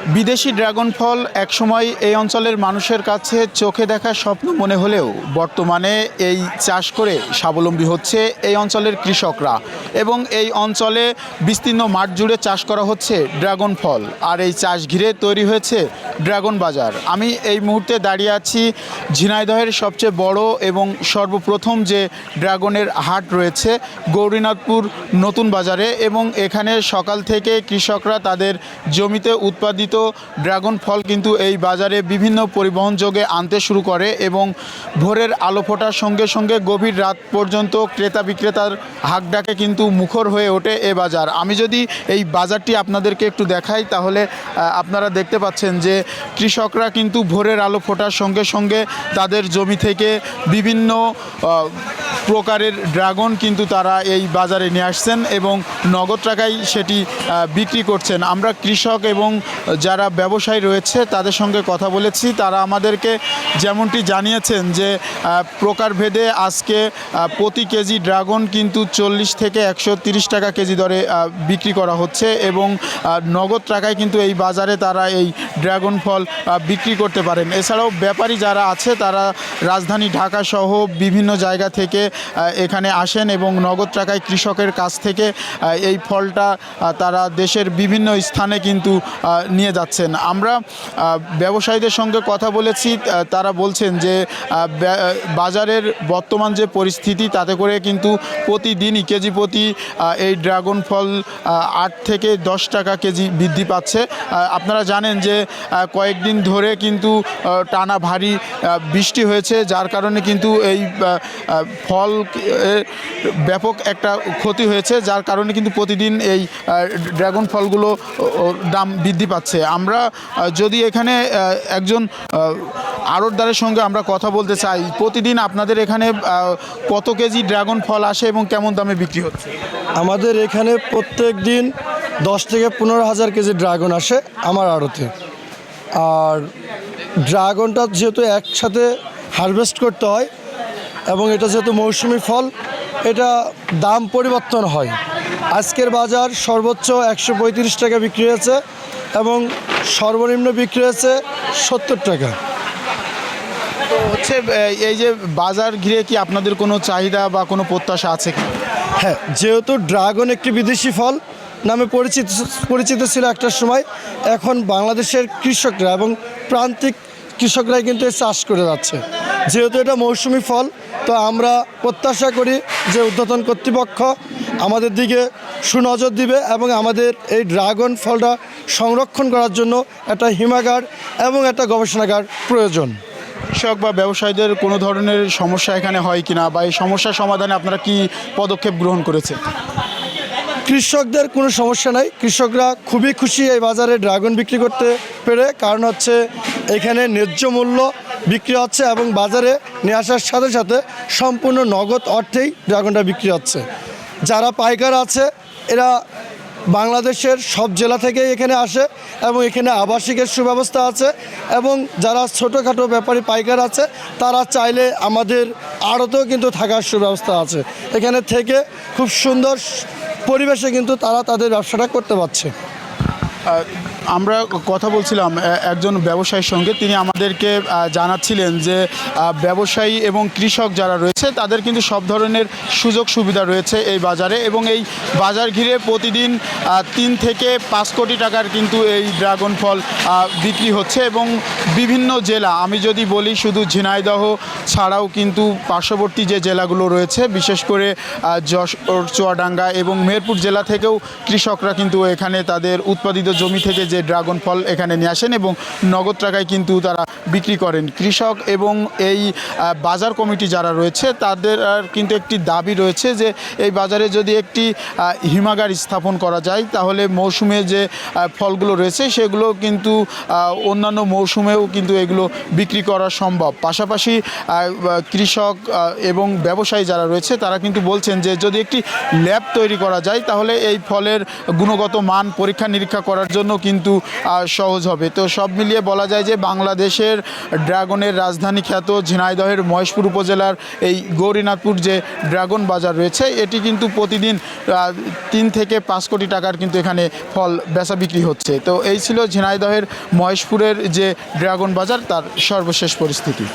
বিদেশি ড্রাগন ফল একসময় এই অঞ্চলের মানুষের কাছে চোখে দেখা স্বপ্ন মনে হলেও বর্তমানে এই চাষ করে স্বাবলম্বী হচ্ছে এই অঞ্চলের কৃষকরা এবং এই অঞ্চলে বিস্তীর্ণ মাঠ জুড়ে চাষ করা হচ্ছে ড্রাগন ফল। আর এই চাষ ঘিরে তৈরি হয়েছে ড্রাগন বাজার। আমি এই মুহূর্তে দাঁড়িয়ে আছি ঝিনাইদহের সবচেয়ে বড় এবং সর্বপ্রথম যে ড্রাগনের হাট রয়েছে গৌরীনাথপুর নতুন বাজারে, এবং এখানে সকাল থেকে কৃষকরা তাদের জমিতে উৎপাদিত ড্রাগন ফল কিন্তু এই বাজারে বিভিন্ন পরিবহন যোগে আনতে শুরু করে এবং ভোরের আলো ফোটার সঙ্গে সঙ্গে গভীর রাত পর্যন্ত ক্রেতা বিক্রেতার হাঁকডাকে কিন্তু মুখর হয়ে ওঠে এ বাজার। আমি যদি এই বাজারটি আপনাদেরকে একটু দেখাই তাহলে আপনারা দেখতে পাচ্ছেন যে কৃষকরা কিন্তু ভোরের আলো ফোটার সঙ্গে সঙ্গে তাদের জমি থেকে বিভিন্ন প্রকারের ড্রাগন কিন্তু তারা এই বাজারে নিয়ে আসছেন এবং নগদ টাকায় সেটি বিক্রি করছেন। আমরা কৃষক এবং যারা ব্যবসায়ী রয়েছে তাদের সঙ্গে কথা বলেছি। তারা আমাদেরকে যেমনটি জানিয়েছেন যে প্রকারভেদে আজকে প্রতি কেজি ড্রাগন কিন্তু 40 থেকে 130 টাকা কেজি দরে বিক্রি করা হচ্ছে এবং নগদ টাকায় কিন্তু এই বাজারে তারা এই ড্রাগন ফল বিক্রি করতে পারেন। এছাড়াও ব্যাপারী যারা আছে তারা রাজধানী ঢাকা সহ বিভিন্ন জায়গা থেকে এখানে আসেন এবং নগদ টাকায় কৃষকের কাছ থেকে এই ফলটা তারা দেশের বিভিন্ন স্থানে কিন্তু নিয়ে যাচ্ছেন। আমরা ব্যবসায়ীদের সঙ্গে কথা বলেছি, তারা বলছেন যে বাজারের বর্তমান যে পরিস্থিতি তাতে করে কিন্তু প্রতিদিনই কেজি প্রতি এই ড্রাগন ফল 8 থেকে 10 টাকা কেজি বৃদ্ধি পাচ্ছে। আপনারা জানেন যে কয়েকদিন ধরে কিন্তু টানা ভারী বৃষ্টি হয়েছে, যার কারণে কিন্তু এই ফল ব্যাপক একটা ক্ষতি হয়েছে, যার কারণে কিন্তু প্রতিদিন এই ড্রাগন ফলগুলো দাম বৃদ্ধি পাচ্ছে। আমরা যদি এখানে একজন আড়তদারের সঙ্গে আমরা কথা বলতে চাই, প্রতিদিন আপনাদের এখানে কত কেজি ড্রাগন ফল আসে এবং কেমন দামে বিক্রি হচ্ছে? আমাদের এখানে প্রত্যেক দিন 10 থেকে 15,000 কেজি ড্রাগন আসে আমার আড়তে। আর ড্রাগনটা যেহেতু একসাথে হারভেস্ট করতে হয় এবং এটা যেহেতু মৌসুমি ফল, এটা দাম পরিবর্তন হয়। আজকের বাজার সর্বোচ্চ 135 টাকা বিক্রি হয়েছে এবং সর্বনিম্ন বিক্রি হয়েছে 70 টাকা। তো হচ্ছে এই যে বাজার ঘিরে কি আপনাদের কোনো চাহিদা বা কোনো প্রত্যাশা আছে কি? হ্যাঁ, যেহেতু ড্রাগন একটি বিদেশি ফল নামে পরিচিত ছিল একটা সময়, এখন বাংলাদেশের কৃষকরা এবং প্রান্তিক কৃষকরাই কিন্তু চাষ করে যাচ্ছে। যেহেতু এটা মৌসুমি ফল, তো আমরা প্রত্যাশা করি যে ঊর্ধ্বতন কর্তৃপক্ষ আমাদের দিকে সুনজর দিবে এবং আমাদের এই ড্রাগন ফলটা সংরক্ষণ করার জন্য একটা হিমাগার এবং একটা গবেষণাগার প্রয়োজন। কৃষক বা ব্যবসায়ীদের কোনো ধরনের সমস্যা এখানে হয় কিনা বা এই সমস্যার সমাধানে আপনারা কি পদক্ষেপ গ্রহণ করেছে? কৃষকদের কোনো সমস্যা নাই, কৃষকরা খুবই খুশি এই বাজারে ড্রাগন বিক্রি করতে পেরে। কারণ হচ্ছে এখানে ন্যায্য মূল্য বিক্রি হচ্ছে এবং বাজারে নিয়ে আসার সাথে সাথে সম্পূর্ণ নগদ অর্থেই ড্রাগনটা বিক্রি হচ্ছে। যারা পাইকার আছে এরা বাংলাদেশের সব জেলা থেকেই এখানে আসে এবং এখানে আবাসিকের সুব্যবস্থা আছে এবং যারা ছোটোখাটো ব্যাপারী পাইকার আছে তারা চাইলে আমাদের আড়তেও কিন্তু থাকার সুব্যবস্থা আছে। এখানে থেকে খুব সুন্দর পরিবেশে কিন্তু তারা তাদের ব্যবসাটা করতে পারছে। আমরা কথা বলছিলাম একজন ব্যবসায়ীর সঙ্গে, তিনি আমাদেরকে জানাচ্ছিলেন যে ব্যবসায়ী এবং কৃষক যারা রয়েছে তাদের কিন্তু সব ধরনের সুযোগ সুবিধা রয়েছে এই বাজারে এবং এই বাজার ঘিরে প্রতিদিন 3 থেকে 5 কোটি টাকার কিন্তু এই ড্রাগন ফল বিক্রি হচ্ছে এবং বিভিন্ন জেলা, আমি যদি বলি শুধু ঝিনাইদহ ছাড়াও কিন্তু পার্শ্ববর্তী যে জেলাগুলো রয়েছে বিশেষ করে যশোর, চুয়াডাঙ্গা এবং মেহেরপুর জেলা থেকেও কৃষকরা কিন্তু এখানে তাদের উৎপাদিত জমি থেকে যে ড্রাগন ফল এখানে নিয়ে আসেন এবং নগদ টাকায় কিন্তু তারা বিক্রি করেন। কৃষক এবং এই বাজার কমিটি যারা রয়েছে তাদের কিন্তু একটি দাবি রয়েছে যে এই বাজারে যদি একটি হিমাগার স্থাপন করা যায় তাহলে মৌসুমে যে ফলগুলো রয়েছে সেগুলো কিন্তু অন্যান্য মৌসুমেও কিন্তু এগুলো বিক্রি করা সম্ভব। পাশাপাশি কৃষক এবং ব্যবসায়ী যারা রয়েছে তারা কিন্তু বলছেন যে যদি একটি ল্যাব তৈরি করা যায় তাহলে এই ফলের গুণগত মান পরীক্ষা নিরীক্ষা করার জন্য কিন্তু কিন্তু সহজ হবে। তো সব মিলিয়ে বলা যায় যে বাংলাদেশের ড্রাগনের রাজধানী খ্যাত ঝিনাইদহের মহেশপুর উপজেলার এই গৌরীনাথপুর যে ড্রাগন বাজার রয়েছে, এটি কিন্তু প্রতিদিন 3 থেকে 5 কোটি টাকার কিন্তু এখানে ফল বেচা বিক্রি হচ্ছে। তো এই ছিল ঝিনাইদহের মহেশপুরের যে ড্রাগন বাজার, তার সর্বশেষ পরিস্থিতি।